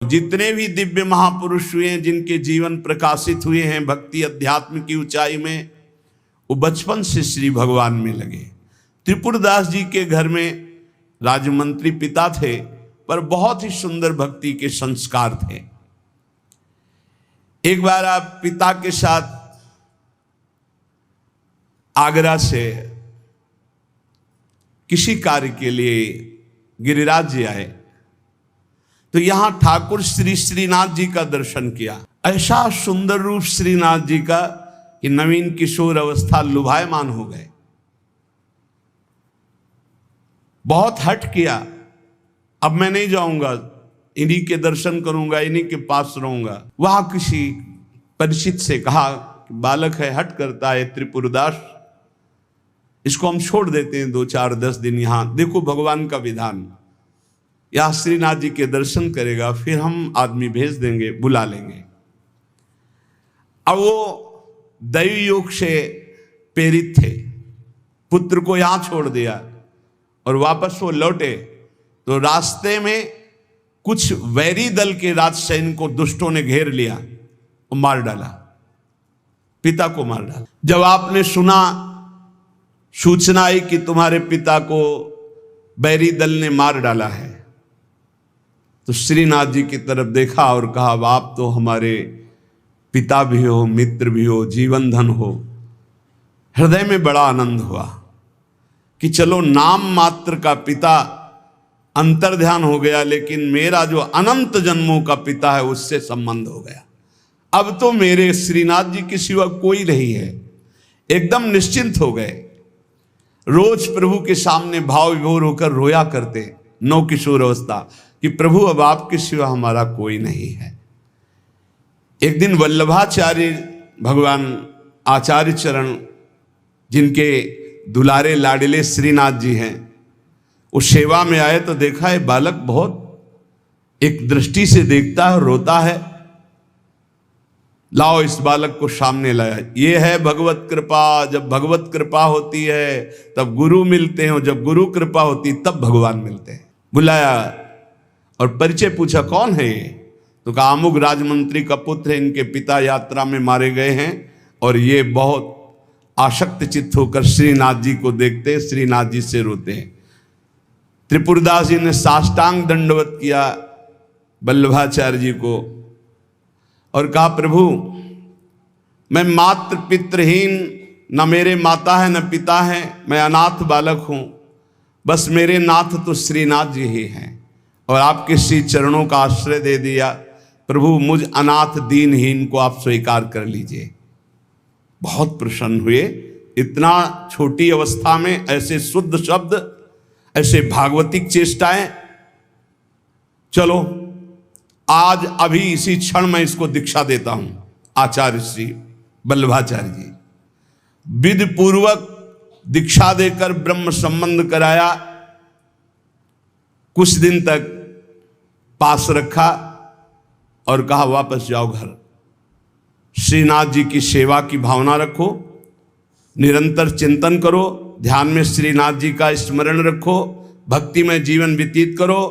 जितने भी दिव्य महापुरुष हुए हैं, जिनके जीवन प्रकाशित हुए हैं भक्ति अध्यात्म की ऊंचाई में, वो बचपन से श्री भगवान में लगे। त्रिपुरदास जी के घर में राजमंत्री पिता थे, पर बहुत ही सुंदर भक्ति के संस्कार थे। एक बार आप पिता के साथ आगरा से किसी कार्य के लिए गिरिराज जी आए, तो यहां ठाकुर श्री श्रीनाथ जी का दर्शन किया। ऐसा सुंदर रूप श्रीनाथ जी का कि नवीन किशोर अवस्था लुभायमान हो गए। बहुत हट किया, अब मैं नहीं जाऊंगा, इन्हीं के दर्शन करूंगा, इन्हीं के पास रहूंगा। वहां किसी परिचित से कहा, बालक है, हट करता है त्रिपुरदास, इसको हम छोड़ देते हैं 2 4 10 दिन यहां, देखो भगवान का विधान, यहां श्रीनाथ जी के दर्शन करेगा, फिर हम आदमी भेज देंगे, बुला लेंगे। अब वो दैवी योग से प्रेरित थे, पुत्र को यहां छोड़ दिया और वापस वो लौटे तो रास्ते में कुछ वैरी दल के राजसैनिक को दुष्टों ने घेर लिया और मार डाला, पिता को मार डाला। जब आपने सुना, सूचना आई कि तुम्हारे पिता को बैरी दल ने मार डाला है, तो श्रीनाथ जी की तरफ देखा और कहा, आप तो हमारे पिता भी हो, मित्र भी हो, जीवन धन हो। हृदय में बड़ा आनंद हुआ कि चलो नाम मात्र का पिता अंतर्ध्यान हो गया, लेकिन मेरा जो अनंत जन्मों का पिता है उससे संबंध हो गया। अब तो मेरे श्रीनाथ जी के सिवा कोई नहीं है। एकदम निश्चिंत हो गए। रोज प्रभु के सामने भाव विभोर होकर रोया करते, नौ किशोर अवस्था, कि प्रभु अब आपके सिवा हमारा कोई नहीं है। एक दिन वल्लभाचार्य भगवान आचार्य चरण, जिनके दुलारे लाडले श्रीनाथ जी हैं, वो सेवा में आए तो देखा है बालक बहुत एक दृष्टि से देखता है, रोता है। लाओ इस बालक को सामने लाया। ये है भगवत कृपा, जब भगवत कृपा होती है तब गुरु मिलते हैं, और जब गुरु कृपा होती तब भगवान मिलते हैं। बुलाया और परिचय पूछा, कौन है ये? तो कहा, अमुक राजमंत्री का पुत्र है, इनके पिता यात्रा में मारे गए हैं और ये बहुत आसक्त चित्त होकर श्रीनाथ जी को देखते हैं, श्रीनाथ जी से रोते हैं। त्रिपुरदास जी ने साष्टांग दंडवत किया वल्लभाचार्य जी को और कहा, प्रभु मैं मात्र पितृहीन, न मेरे माता है न पिता है, मैं अनाथ बालक हूँ, बस मेरे नाथ तो श्रीनाथ जी ही हैं, और आपके श्री चरणों का आश्रय दे दिया। प्रभु मुझ अनाथ दीनहीन को आप स्वीकार कर लीजिए। बहुत प्रसन्न हुए। इतना छोटी अवस्था में ऐसे शुद्ध शब्द, ऐसे भागवतिक चेष्टाएं। चलो आज अभी इसी क्षण मैं इसको दीक्षा देता हूं। आचार्य श्री वल्लभाचार्य जी विधि पूर्वक दीक्षा देकर ब्रह्म संबंध कराया। कुछ दिन तक पास रखा और कहा, वापस जाओ घर। श्रीनाथ जी की सेवा की भावना रखो, निरंतर चिंतन करो, ध्यान में श्रीनाथ जी का स्मरण रखो, भक्ति में जीवन व्यतीत करो।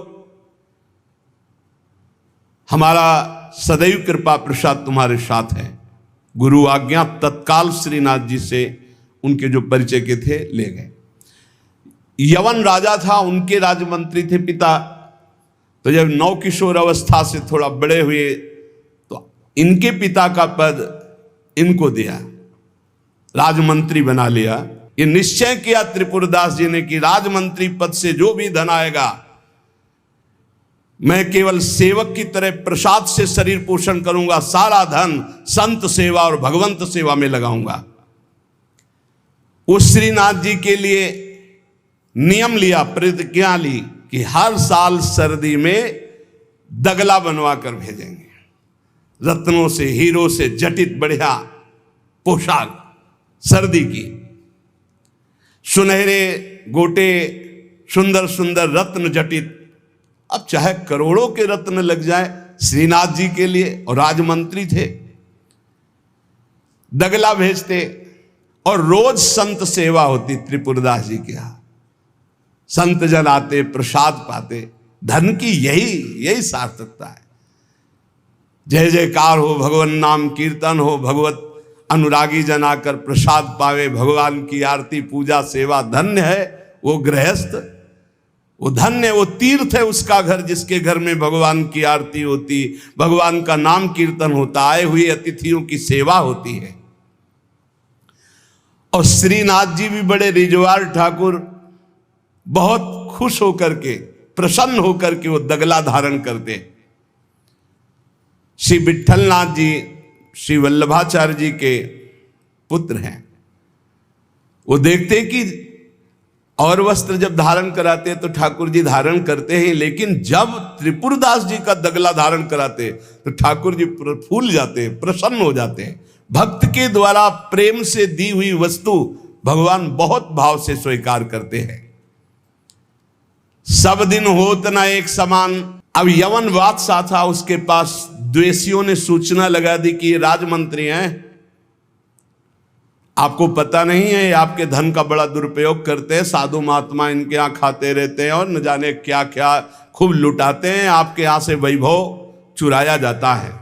हमारा सदैव कृपा प्रसाद तुम्हारे साथ है। गुरु आज्ञा तत्काल श्रीनाथ जी से उनके जो परिचय के थे ले गए। यवन राजा था, उनके राजमंत्री थे पिता। तो जब नौ किशोर अवस्था से थोड़ा बड़े हुए तो इनके पिता का पद इनको दिया, राजमंत्री बना लिया। ये निश्चय किया त्रिपुरदास जी ने कि राजमंत्री पद से जो भी धन आएगा, मैं केवल सेवक की तरह प्रसाद से शरीर पोषण करूंगा, सारा धन संत सेवा और भगवंत सेवा में लगाऊंगा। उस श्रीनाथ जी के लिए नियम लिया, प्रतिज्ञा ली कि हर साल सर्दी में दगला बनवा कर भेजेंगे, रत्नों से हीरो से जटित बढ़िया पोशाक, सर्दी की सुनहरे गोटे, सुंदर सुंदर रत्न जटित। अब चाहे करोड़ों के रत्न लग जाए श्रीनाथ जी के लिए, और राजमंत्री थे, दगला भेजते और रोज संत सेवा होती त्रिपुरदास जी के यहाँ। संत जन आते, प्रसाद पाते। धन की यही सार्थकता है। जय जयकार हो, भगवान नाम कीर्तन हो, भगवत अनुरागी जन आकर प्रसाद पावे, भगवान की आरती पूजा सेवा। धन्य है वो गृहस्थ, वो धन्य, वो तीर्थ है उसका घर जिसके घर में भगवान की आरती होती, भगवान का नाम कीर्तन होता, आए हुए अतिथियों की सेवा होती है। और श्रीनाथ जी भी बड़े रिजवार ठाकुर, बहुत खुश होकर के, प्रसन्न होकर के वो दगला धारण करते। श्री विठलनाथ जी श्री वल्लभाचार्य जी के पुत्र हैं। वो देखते कि और वस्त्र जब धारण कराते तो ठाकुर जी धारण करते हैं, लेकिन जब त्रिपुरदास जी का दगला धारण कराते तो ठाकुर जी फूल जाते हैं, प्रसन्न हो जाते हैं। भक्त के द्वारा प्रेम से दी हुई वस्तु भगवान बहुत भाव से स्वीकार करते हैं। सब दिन होत ना एक समान। अब यवन बादशाह था, उसके पास द्वेषियों ने सूचना लगा दी कि ये राजमंत्री हैं, आपको पता नहीं है, ये आपके धन का बड़ा दुरुपयोग करते हैं, साधु महात्मा इनके यहाँ खाते रहते हैं और न जाने क्या क्या खूब लुटाते हैं, आपके यहाँ से वैभव चुराया जाता है।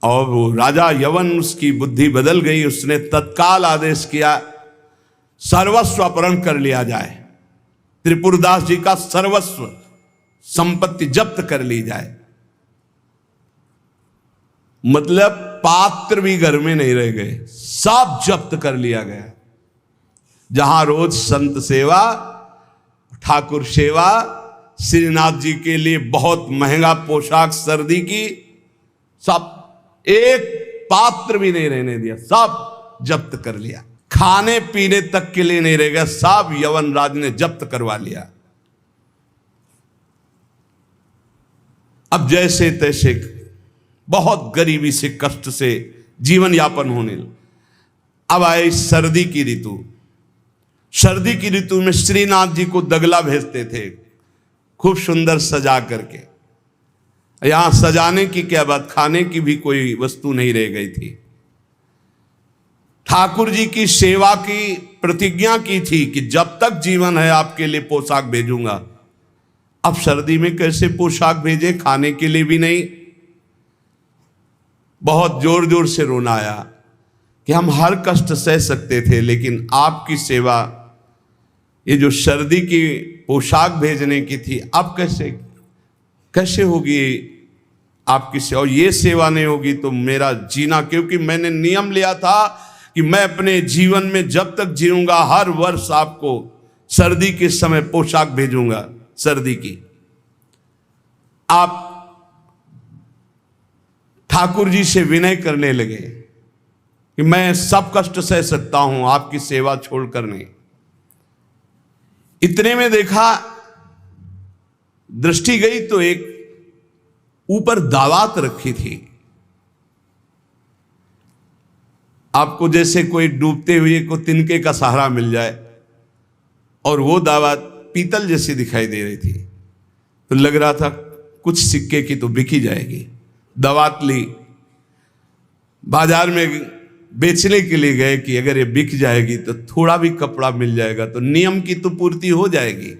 और वो राजा यवन, उसकी बुद्धि बदल गई, उसने तत्काल आदेश किया सर्वस्व अपहरण कर लिया जाए, त्रिपुरदास जी का सर्वस्व संपत्ति जब्त कर ली जाए। मतलब पात्र भी घर में नहीं रह गए, सब जब्त कर लिया गया। जहां रोज संत सेवा, ठाकुर सेवा, श्रीनाथ जी के लिए बहुत महंगा पोशाक सर्दी की, सब एक पात्र भी नहीं रहने दिया, सब जब्त कर लिया। खाने पीने तक के लिए नहीं रह गया, सब यवन राज ने जब्त करवा लिया। अब जैसे तैसे बहुत गरीबी से, कष्ट से जीवन यापन होने लगा। अब आए सर्दी की ऋतु। सर्दी की ऋतु में श्रीनाथ जी को दगला भेजते थे, खूब सुंदर सजा करके। यहां सजाने की क्या बात, खाने की भी कोई वस्तु नहीं रह गई थी। ठाकुर जी की सेवा की प्रतिज्ञा की थी कि जब तक जीवन है आपके लिए पोशाक भेजूंगा। अब सर्दी में कैसे पोशाक भेजे, खाने के लिए भी नहीं। बहुत जोर जोर से रोना आया कि हम हर कष्ट सह सकते थे, लेकिन आपकी सेवा, ये जो सर्दी की पोशाक भेजने की थी, अब कैसे होगी आपकी सेवा। और ये सेवा नहीं होगी तो मेरा जीना, क्योंकि मैंने नियम लिया था कि मैं अपने जीवन में जब तक जीऊंगा हर वर्ष आपको सर्दी के समय पोशाक भेजूंगा सर्दी की। आप ठाकुर जी से विनय करने लगे कि मैं सब कष्ट सह सकता हूं, आपकी सेवा छोड़कर नहीं। इतने में देखा, दृष्टि गई तो एक ऊपर दावात रखी थी। आपको जैसे कोई डूबते हुए को तिनके का सहारा मिल जाए, और वो दावत पीतल जैसी दिखाई दे रही थी, तो लग रहा था कुछ सिक्के की तो बिकी जाएगी। दावत ली, बाजार में बेचने के लिए गए कि अगर ये बिक जाएगी तो थोड़ा भी कपड़ा मिल जाएगा तो नियम की तो पूर्ति हो जाएगी।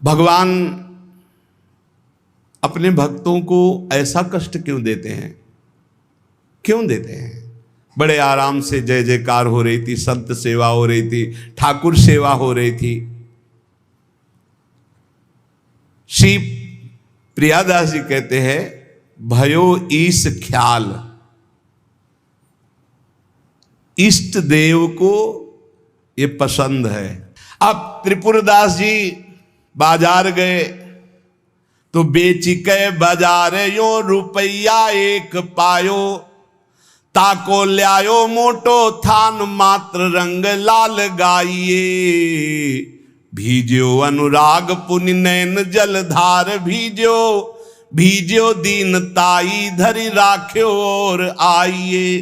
भगवान अपने भक्तों को ऐसा कष्ट क्यों देते हैं, क्यों देते हैं। बड़े आराम से जय जयकार हो रही थी, संत सेवा हो रही थी, ठाकुर सेवा हो रही थी। श्री प्रियादास जी कहते हैं, भयो ईश ख्याल, इष्ट देव को ये पसंद है। अब त्रिपुरदास जी बाजार गए तो बेची के बाजार यो रुपया एक पायो, ताको ल्यायो मोटो थान मात्र रंग लाल गाइए, भीजो अनुराग पुनि नैन जलधार भीजो, भीजो दीन ताई धरि राख्यो और आइए,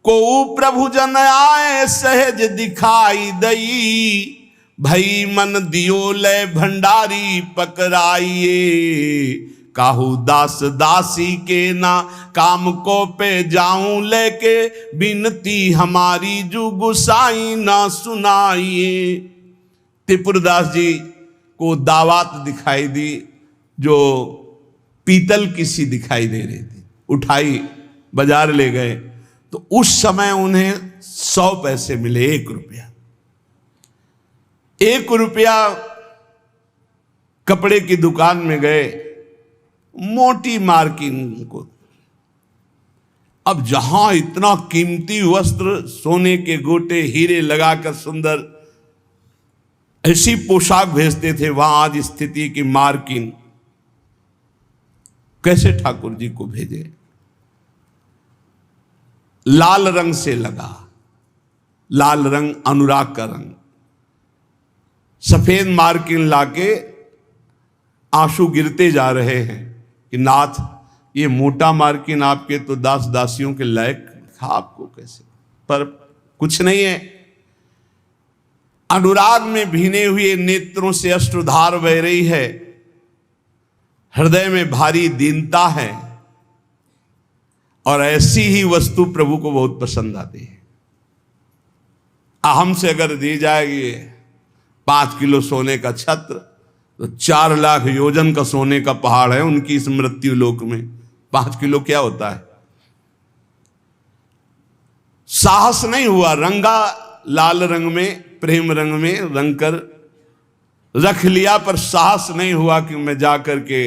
को प्रभु जन आए सहज दिखाई दई, भई मन दियो ले भंडारी पकड़ाइए, काहू दास दासी के ना काम को पे जाऊं लेके, बिनती हमारी जो गुसाई ना सुनाइए। त्रिपुरदास जी को दावात दिखाई दी जो पीतल की सी दिखाई दे रही थी। उठाई, बाजार ले गए तो उस समय उन्हें 100 पैसे मिले, 1 रुपया। 1 रुपया कपड़े की दुकान में गए, मोटी मार्किंग को। अब जहां इतना कीमती वस्त्र, सोने के गोटे, हीरे लगाकर सुंदर ऐसी पोशाक भेजते थे, वहां आज स्थिति की मार्किंग। कैसे ठाकुर जी को भेजे? लाल रंग से लगा, लाल रंग अनुराग का रंग, सफेद मार्किंग लाके आंसू गिरते जा रहे हैं कि नाथ, ये मोटा मार्किन आपके तो दास दासियों के लायक था, आपको कैसे? पर कुछ नहीं है। अनुराग में भीने हुए नेत्रों से अश्रुधार बह रही है, हृदय में भारी दीनता है, और ऐसी ही वस्तु प्रभु को बहुत पसंद आती है। हमसे अगर दी जाएगी 5 किलो सोने का छत्र, तो 4 लाख योजन का सोने का पहाड़ है उनकी इस मृत्यु लोक में। 5 किलो क्या होता है? साहस नहीं हुआ, रंगा लाल रंग में, प्रेम रंग में रंग कर रख लिया, पर साहस नहीं हुआ कि मैं जाकर के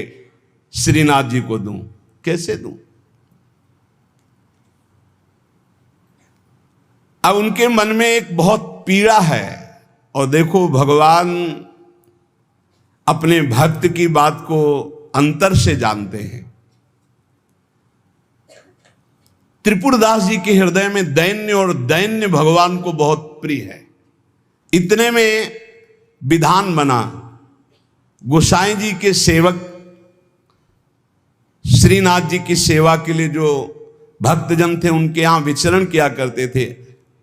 श्रीनाथ जी को दूं। कैसे दूं? अब उनके मन में एक बहुत पीड़ा है। और देखो, भगवान अपने भक्त की बात को अंतर से जानते हैं। त्रिपुरदास जी के हृदय में दैन्य, और दैन्य भगवान को बहुत प्रिय है। इतने में विधान बना, गोसाई जी के सेवक श्रीनाथ जी की सेवा के लिए जो भक्तजन थे उनके यहां विचरण किया करते थे,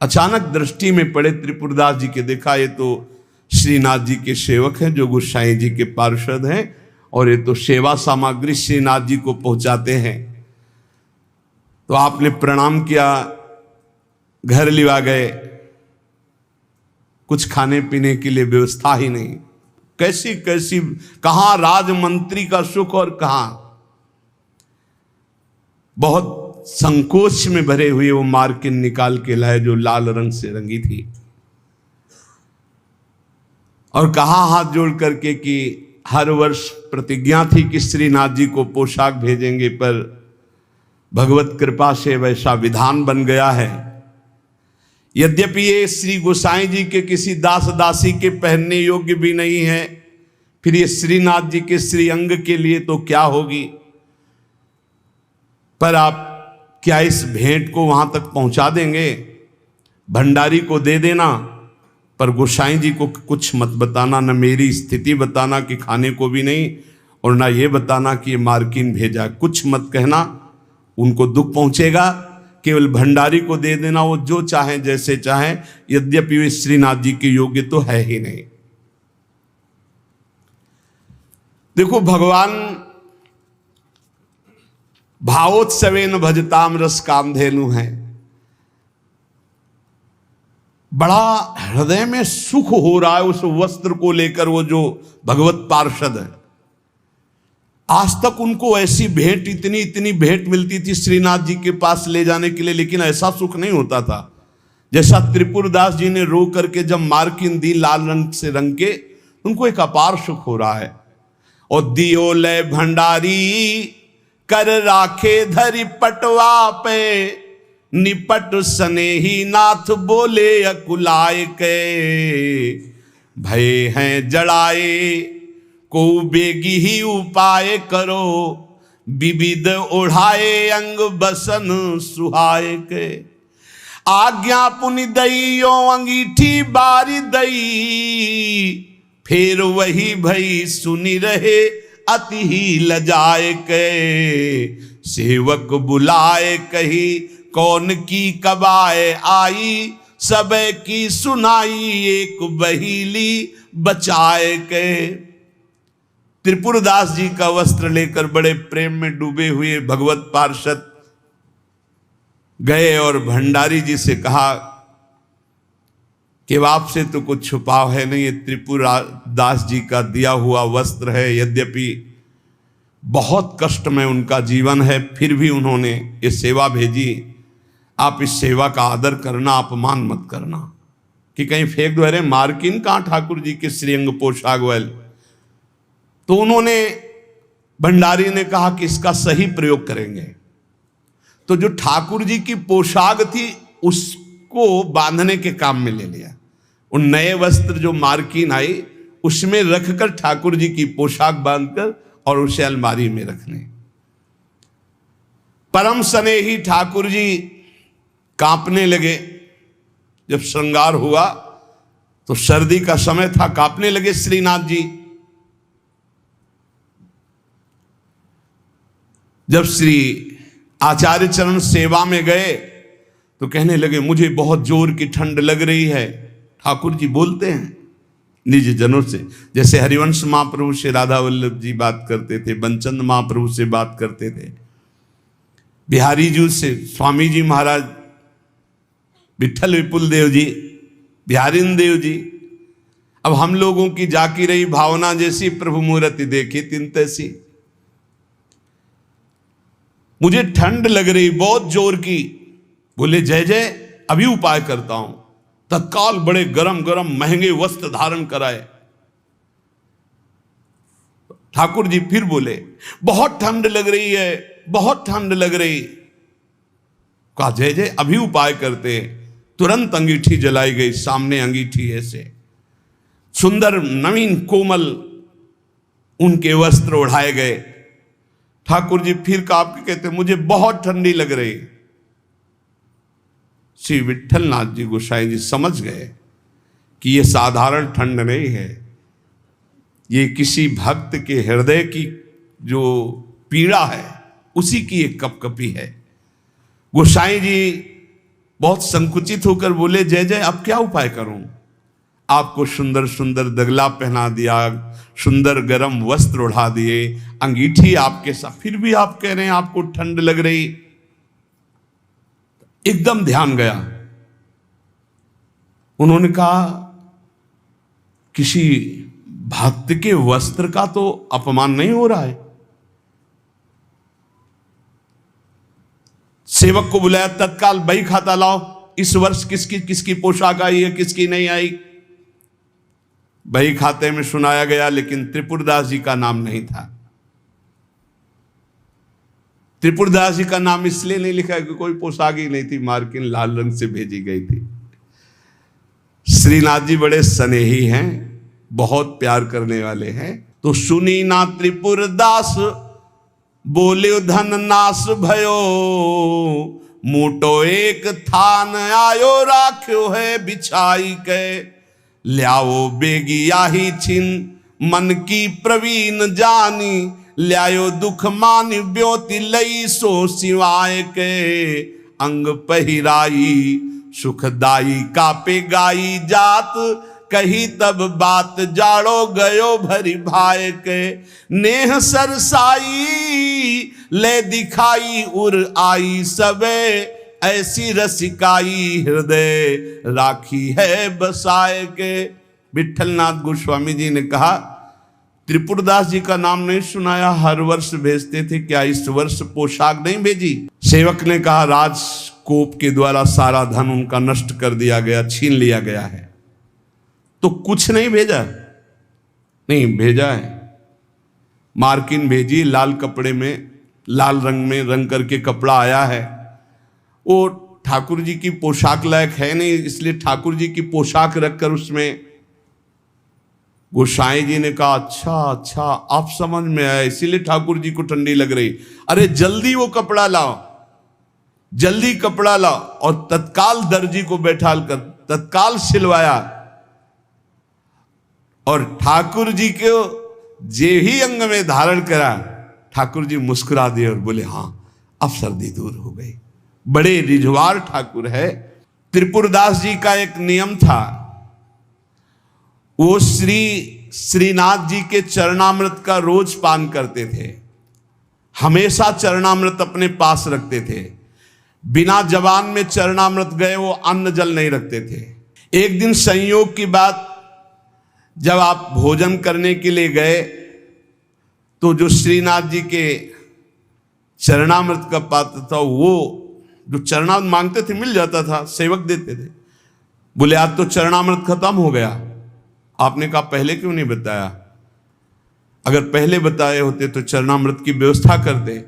अचानक दृष्टि में पड़े त्रिपुरदास जी के। देखा, ये तो श्रीनाथ जी के सेवक हैं जो गोसाई जी के पार्षद हैं, और ये तो सेवा सामग्री श्रीनाथ जी को पहुंचाते हैं। तो आपने प्रणाम किया, घर लिवा गए, कुछ खाने पीने के लिए व्यवस्था ही नहीं। कैसी कैसी, कहां राजमंत्री का सुख और कहां। बहुत संकोच में भरे हुए वो मार्किन निकाल के लाए जो लाल रंग से रंगी थी, और कहा हाथ जोड़ करके कि हर वर्ष प्रतिज्ञा थी कि श्रीनाथ जी को पोशाक भेजेंगे, पर भगवत कृपा से वैसा विधान बन गया है। यद्यपि ये श्री गोसाई जी के किसी दास दासी के पहनने योग्य भी नहीं है, फिर ये श्रीनाथ जी के श्री अंग के लिए तो क्या होगी। पर आप क्या इस भेंट को वहां तक पहुंचा देंगे? भंडारी को दे देना, पर गोसाई जी को कुछ मत बताना, न मेरी स्थिति बताना कि खाने को भी नहीं, और ना ये बताना कि ये मार्किन भेजा। कुछ मत कहना, उनको दुख पहुंचेगा। केवल भंडारी को दे देना, वो जो चाहे जैसे चाहे, यद्यपि वे श्रीनाथ जी के योग्य तो है ही नहीं। देखो, भगवान भावोत्सवेन भजताम रस कामधेनु है। बड़ा हृदय में सुख हो रहा है उस वस्त्र को लेकर। वो जो भगवत पार्षद है, आज तक उनको ऐसी भेंट, इतनी इतनी भेंट मिलती थी श्रीनाथ जी के पास ले जाने के लिए, लेकिन ऐसा सुख नहीं होता था जैसा त्रिपुरदास जी ने रो करके जब मार्किन दी लाल रंग से रंग के, उनको एक अपार सुख हो रहा है। और दियो ले भंडारी कर राखे धरि पटवा पे, निपट स्नेही नाथ बोले अकुलाय के, भय हैं जड़ाए को बेगी ही उपाय करो, विविध ओढ़ाए अंग बसन सुहाय के। आज्ञा पुनि दइयो अंगीठी बारी दई, फिर वही भई सुनी रहे अति ही लजाए के। सेवक बुलाए कही कौन की कबाए आई, सब की सुनाई एक बहीली बचाए के। त्रिपुरदास जी का वस्त्र लेकर बड़े प्रेम में डूबे हुए भगवत पार्षद गए और भंडारी जी से कहा कि आपसे तो कुछ छुपाव है नहीं, ये त्रिपुरदास जी का दिया हुआ वस्त्र है। यद्यपि बहुत कष्ट में उनका जीवन है, फिर भी उन्होंने ये सेवा भेजी। आप इस सेवा का आदर करना, अपमान मत करना कि कहीं फेंक दो, अरे मार्किन कहाँ ठाकुर जी के श्रीअंग पोशाक वाले। तो उन्होंने, भंडारी ने कहा कि इसका सही प्रयोग करेंगे। तो जो ठाकुर जी की पोशाक थी उसको बांधने के काम में ले लिया। उन नए वस्त्र जो मार्किन आई उसमें रखकर ठाकुर जी की पोशाक बांधकर और उसे अलमारी में रखने। परम स्नेही ठाकुर जी कांपने लगे। जब श्रृंगार हुआ तो सर्दी का समय था, कांपने लगे श्रीनाथ जी। जब श्री आचार्य चरण सेवा में गए तो कहने लगे मुझे बहुत जोर की ठंड लग रही है। ठाकुर जी बोलते हैं निज जनों से, जैसे हरिवंश महाप्रभु से राधा वल्लभ जी बात करते थे, बंचंद महाप्रभु से बात करते थे, बिहारी जी से स्वामी जी महाराज, विठल विपुल देव जी, बिहारीन देव जी। अब हम लोगों की जाकी रही भावना जैसी प्रभु मूर्ति देखी तिन तैसी। मुझे ठंड लग रही बहुत जोर की। बोले जय जय, अभी उपाय करता हूं। तत्काल बड़े गरम गरम महंगे वस्त्र धारण कराए। ठाकुर जी फिर बोले बहुत ठंड लग रही है, बहुत ठंड लग रही। कहा जय जय, अभी उपाय करते। तुरंत अंगीठी जलाई गई, सामने अंगीठी ऐसे सुंदर नवीन कोमल उनके वस्त्र उड़ाए गए। ठाकुर जी फिर कांप के कहते मुझे बहुत ठंडी लग रही। श्री विठलनाथ जी गोसाई जी समझ गए कि ये साधारण ठंड नहीं है, ये किसी भक्त के हृदय की जो पीड़ा है उसी की एक कपकपी है। गोसाई जी बहुत संकुचित होकर बोले जय जय, अब क्या उपाय करूं? आपको सुंदर सुंदर दगला पहना दिया, सुंदर गरम वस्त्र उड़ा दिए, अंगीठी आपके साथ, फिर भी आप कह रहे हैं आपको ठंड लग रही। एकदम ध्यान गया। उन्होंने कहा किसी भक्त के वस्त्र का तो अपमान नहीं हो रहा है। सेवक को बुलाया, तत्काल बही खाता लाओ, इस वर्ष किसकी किसकी पोशाक आई है, किसकी नहीं आई। बही खाते में सुनाया गया, लेकिन त्रिपुरदास जी का नाम नहीं था। त्रिपुरदास जी का नाम इसलिए नहीं लिखा कि कोई पोशाक ही नहीं थी, मार्किन लाल रंग से भेजी गई थी। श्रीनाथ जी बड़े स्नेही हैं, बहुत प्यार करने वाले हैं। तो सुनी ना त्रिपुरदास बोले धन नाश भयो, मोटो एक थान आयो राख्यो है बिछाई के, ल्याओ बेगिया ही छिन मन की प्रवीण जानी, ल्यायो दुख मान ब्योति लई सो सिवाय के, अंग पहिराई सुखदाई कापे गाई जात, कही तब बात जाड़ो गयो भरी भाई के, नेह सरसाई ले दिखाई उर आई सबे, ऐसी रसिकाई हृदय राखी है बसाए के। विठलनाथ गोस्वामी जी ने कहा त्रिपुरदास जी का नाम नहीं सुनाया, हर वर्ष भेजते थे, क्या इस वर्ष पोशाक नहीं भेजी? सेवक ने कहा राजकोप के द्वारा सारा धन उनका नष्ट कर दिया गया, छीन लिया गया है, तो कुछ नहीं भेजा? नहीं भेजा है। मार्किन भेजी, लाल कपड़े में, लाल रंग में रंग करके कपड़ा आया है। वो ठाकुर जी की पोशाक लायक है नहीं, इसलिए ठाकुर जी की पोशाक रखकर उसमें। गोसाई जी ने कहा अच्छा अच्छा, आप समझ में आया, इसीलिए ठाकुर जी को ठंडी लग रही। अरे जल्दी वो कपड़ा लाओ, जल्दी कपड़ा लाओ। और तत्काल दर्जी को बैठाल कर तत्काल सिलवाया। और ठाकुर जी को जे ही अंग में धारण करा, ठाकुर जी मुस्कुरा दिए और बोले हाँ अब सर्दी दूर हो गई। बड़े रिझवार ठाकुर है। त्रिपुरदास जी का एक नियम था, वो श्रीनाथ जी के चरणामृत का रोज पान करते थे, हमेशा चरणामृत अपने पास रखते थे। बिना जबान में चरणामृत गए वो अन्न जल नहीं रखते थे। एक दिन संयोग की बात, जब आप भोजन करने के लिए गए तो जो श्रीनाथ जी के चरणामृत का पात्र था, वो जो चरणामृत मांगते थे मिल जाता था, सेवक देते थे। बोले आज तो चरणामृत खत्म हो गया। आपने कहा पहले क्यों नहीं बताया? अगर पहले बताए होते तो चरणामृत की व्यवस्था कर दे।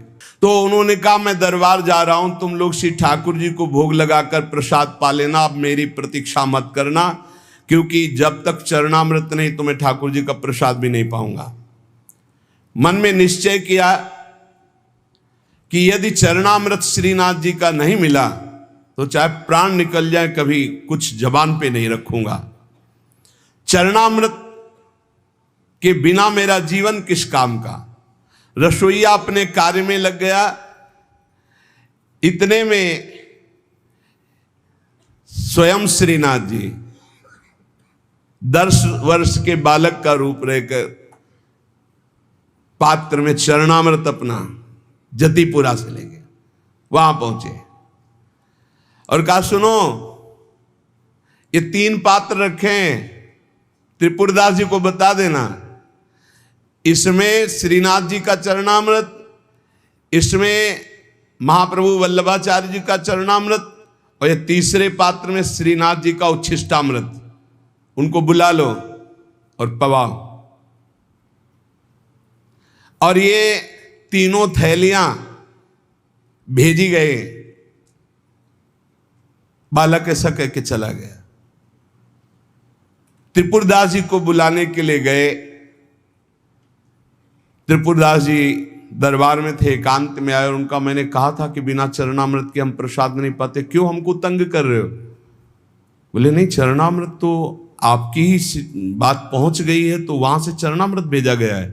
तो उन्होंने कहा मैं दरबार जा रहा हूं, तुम लोग श्री ठाकुर जी को भोग लगाकर प्रसाद पा लेना, अब मेरी प्रतीक्षा मत करना, क्योंकि जब तक चरणामृत नहीं तो मैं ठाकुर जी का प्रसाद भी नहीं पाऊंगा। मन में निश्चय किया कि यदि चरणामृत श्रीनाथ जी का नहीं मिला तो चाहे प्राण निकल जाए कभी कुछ जबान पे नहीं रखूंगा। चरणामृत के बिना मेरा जीवन किस काम का। रसोईया अपने कार्य में लग गया। इतने में स्वयं श्रीनाथ जी 10 वर्ष के बालक का रूप रहकर पात्र में चरणामृत अपना जतिपुरा से ले गए। वहां पहुंचे और कहा सुनो, ये 3 पात्र रखे हैं, त्रिपुरदास जी को बता देना, इसमें श्रीनाथ जी का चरणामृत, इसमें महाप्रभु वल्लभाचार्य जी का चरणामृत, और ये तीसरे पात्र में श्रीनाथ जी का उच्छिष्टामृत, उनको बुला लो और पवाओ। और ये तीनों थैलियां भेजी गए। बालक ऐसा कह के चला गया। त्रिपुरदास जी को बुलाने के लिए गए। त्रिपुरदास जी दरबार में थे, एकांत में आए और उनका मैंने कहा था कि बिना चरणामृत के हम प्रसाद नहीं पाते, क्यों हमको तंग कर रहे हो? बोले नहीं, चरणामृत तो आपकी ही बात पहुंच गई है तो वहां से चरणामृत भेजा गया है।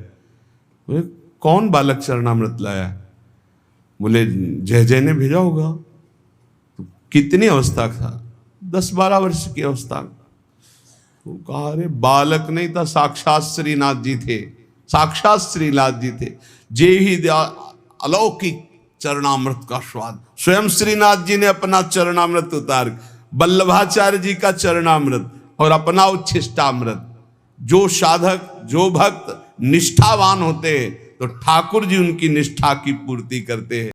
बोले कौन बालक चरणामृत लाया? बोले जय जय ने भेजा होगा। तो कितनी अवस्था था? 10-12 वर्ष की अवस्था। तो कहा अरे बालक नहीं था, साक्षात श्रीनाथ जी थे, साक्षात श्रीनाथ जी थे। जे ही अलौकिक चरणामृत का स्वाद। स्वयं श्रीनाथ जी ने अपना चरणामृत उतार, वल्लभाचार्य जी का चरणामृत और अपना उच्छिष्टामृत। जो साधक, जो भक्त निष्ठावान होते हैं तो ठाकुर जी उनकी निष्ठा की पूर्ति करते हैं।